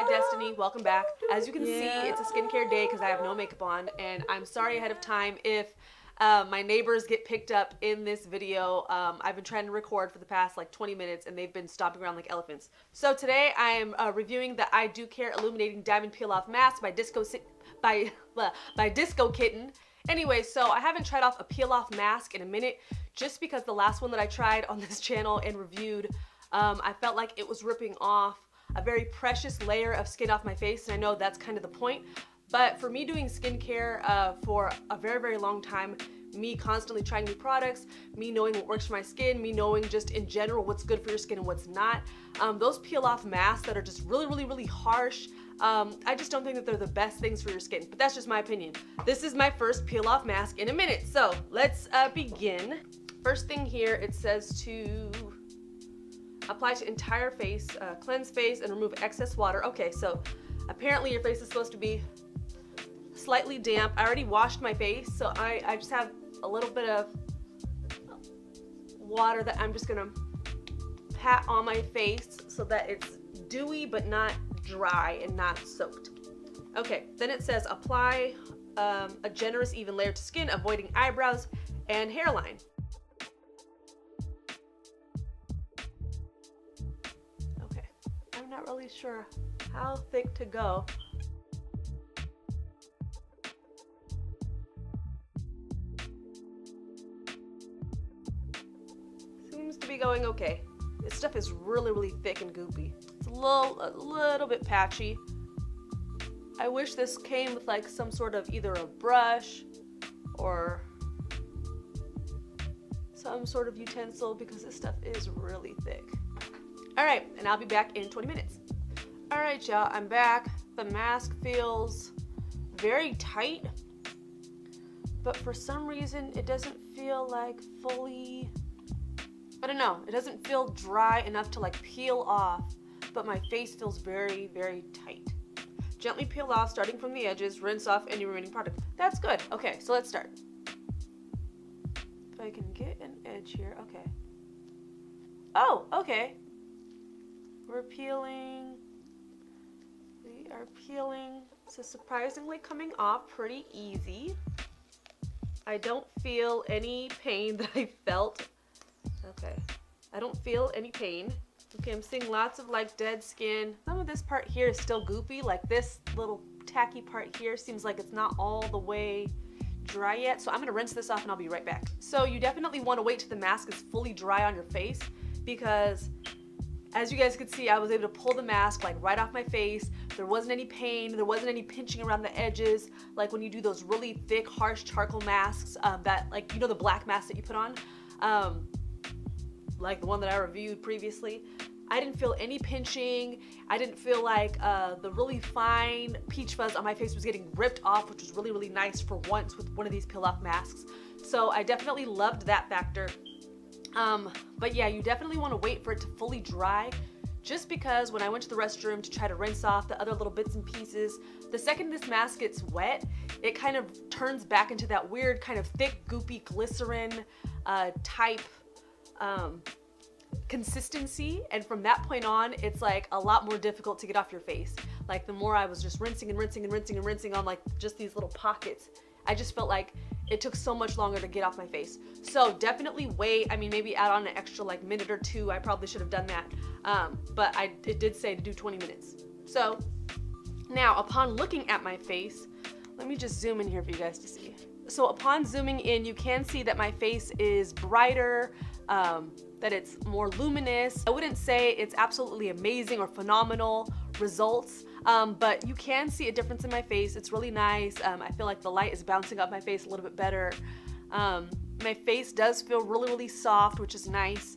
Destiny, welcome back. As you can see, it's a skincare day because I have no makeup on, and I'm sorry ahead of time if my neighbors get picked up in this video. I've been trying to record for the past like 20 minutes and they've been stomping around like elephants. So today I am reviewing the I Do Care Illuminating Diamond Peel Off Mask by Disco Kitten. Anyway, so I haven't tried off a peel off mask in a minute just because the last one that I tried on this channel and reviewed, I felt like it was ripping off a very precious layer of skin off my face, and I know that's kind of the point. But for me doing skincare for a very, very long time, me constantly trying new products, me knowing what works for my skin, me knowing just in general what's good for your skin and what's not, those peel off masks that are just really, really, really harsh, I just don't think that they're the best things for your skin, but that's just my opinion. This is my first peel off mask in a minute, so let's begin. First thing here, it says to apply to entire face, cleanse face, and remove excess water. Okay, so apparently your face is supposed to be slightly damp. I already washed my face, so I just have a little bit of water that I'm just gonna pat on my face so that it's dewy but not dry and not soaked. Okay, then it says apply a generous even layer to skin, avoiding eyebrows and hairline. Okay, I'm not really sure how thick to go. Seems to be going okay. This stuff is really, really thick and goopy. It's a little bit patchy. I wish this came with like some sort of either a brush or some sort of utensil because this stuff is really thick. All right, and I'll be back in 20 minutes. All right, y'all, I'm back. The mask feels very tight, but for some reason it doesn't feel like fully, I don't know, it doesn't feel dry enough to like peel off, but my face feels very, very tight. Gently peel off, starting from the edges, rinse off any remaining product. That's good. Okay, so let's start. If I can get an edge here, okay. Oh, okay. We're peeling. We are peeling. So surprisingly coming off pretty easy. I don't feel any pain that I felt. Okay, I don't feel any pain. Okay, I'm seeing lots of like dead skin. Some of this part here is still goopy, like this little tacky part here seems like it's not all the way dry yet. So I'm gonna rinse this off and I'll be right back. So you definitely wanna wait till the mask is fully dry on your face because as you guys could see, I was able to pull the mask like right off my face. There wasn't any pain, there wasn't any pinching around the edges, like when you do those really thick, harsh charcoal masks that like, you know, the black mask that you put on? Like the one that I reviewed previously. I didn't feel any pinching. I didn't feel like the really fine peach fuzz on my face was getting ripped off, which was really, really nice for once with one of these peel off masks. So I definitely loved that factor. But yeah, you definitely want to wait for it to fully dry just because when I went to the restroom to try to rinse off the other little bits and pieces, the second this mask gets wet, it kind of turns back into that weird kind of thick, goopy glycerin type consistency, and from that point on it's like a lot more difficult to get off your face. Like the more I was just rinsing and rinsing and rinsing and rinsing on like just these little pockets, I just felt like it took so much longer to get off my face. So definitely wait. I mean, maybe add on an extra like minute or two. I probably should have done that, but it did say to do 20 minutes. So now upon looking at my face, let me just zoom in here for you guys to see. So upon zooming in, you can see that my face is brighter, that it's more luminous. I wouldn't say it's absolutely amazing or phenomenal results, but you can see a difference in my face. It's really nice. I feel like the light is bouncing up my face a little bit better. My face does feel really, really soft, which is nice,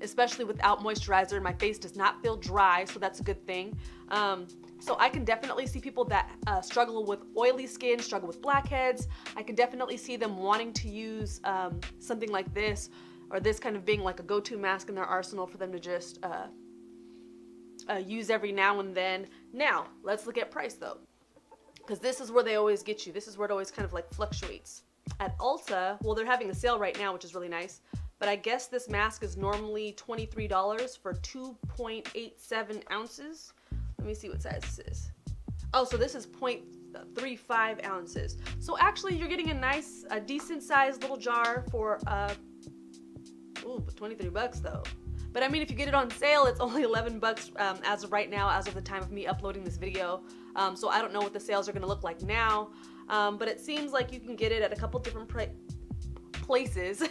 especially without moisturizer. My face does not feel dry, so that's a good thing. So I can definitely see people that struggle with oily skin, struggle with blackheads. I can definitely see them wanting to use something like this, or this kind of being like a go-to mask in their arsenal for them to just use every now and then. Now, let's look at price though, because this is where they always get you. This is where it always kind of like fluctuates. At Ulta, well, they're having a sale right now, which is really nice, but I guess this mask is normally $23 for 2.87 ounces. Let Let me see what size this is. Oh, so this is 0.35 ounces. So actually you're getting a decent sized little jar for, ooh, 23 bucks though. But I mean, if you get it on sale, it's only 11 bucks as of right now, as of the time of me uploading this video. So I don't know what the sales are gonna look like now. But it seems like you can get it at a couple different places.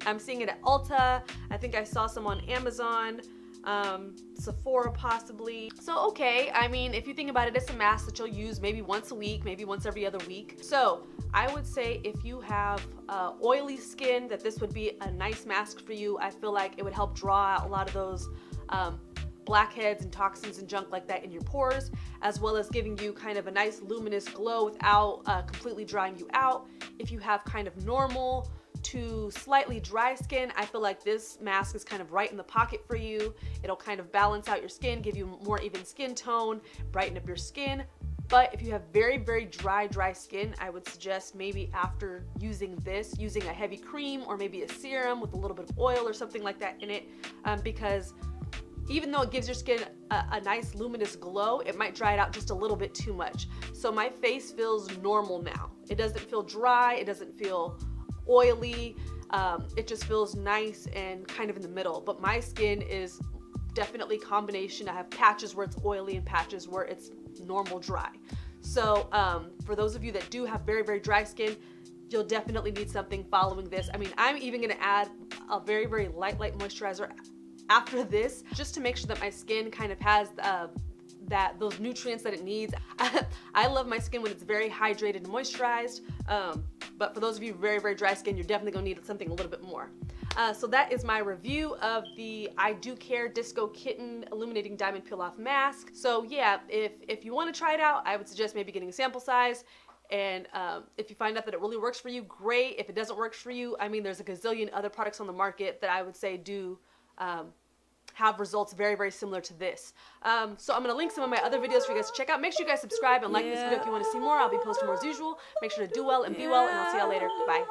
I'm seeing it at Ulta. I think I saw some on Amazon, Sephora possibly. So okay, I mean, if you think about it, it's a mask that you'll use maybe once a week, maybe once every other week. So I would say if you have oily skin, that this would be a nice mask for you. I feel like it would help draw out a lot of those blackheads and toxins and junk like that in your pores, as well as giving you kind of a nice luminous glow without completely drying you out. If you have kind of normal to slightly dry skin, I feel like this mask is kind of right in the pocket for you. It'll kind of balance out your skin, give you more even skin tone, brighten up your skin. But if you have very, very dry skin, I would suggest maybe after using this, using a heavy cream or maybe a serum with a little bit of oil or something like that in it, because even though it gives your skin a nice luminous glow, it might dry it out just a little bit too much. So my face feels normal now. It doesn't feel dry, it doesn't feel oily, it just feels nice and kind of in the middle. But my skin is definitely combination. I have patches where it's oily and patches where it's normal dry. So for those of you that do have very, very dry skin, you'll definitely need something following this. I mean, I'm even gonna add a very, very light moisturizer after this, just to make sure that my skin kind of has those nutrients that it needs. I love my skin when it's very hydrated and moisturized, but for those of you very, very dry skin, you're definitely gonna need something a little bit more. So that is my review of the I Do Care Disco Kitten Illuminating Diamond Peel Off Mask. So yeah, if you want to try it out, I would suggest maybe getting a sample size. And if you find out that it really works for you, great. If it doesn't work for you, I mean, there's a gazillion other products on the market that I would say do have results very, very similar to this. So I'm going to link some of my other videos for you guys to check out. Make sure you guys subscribe and like this video if you want to see more. I'll be posting more as usual. Make sure to do well and be well, and I'll see y'all later. Bye.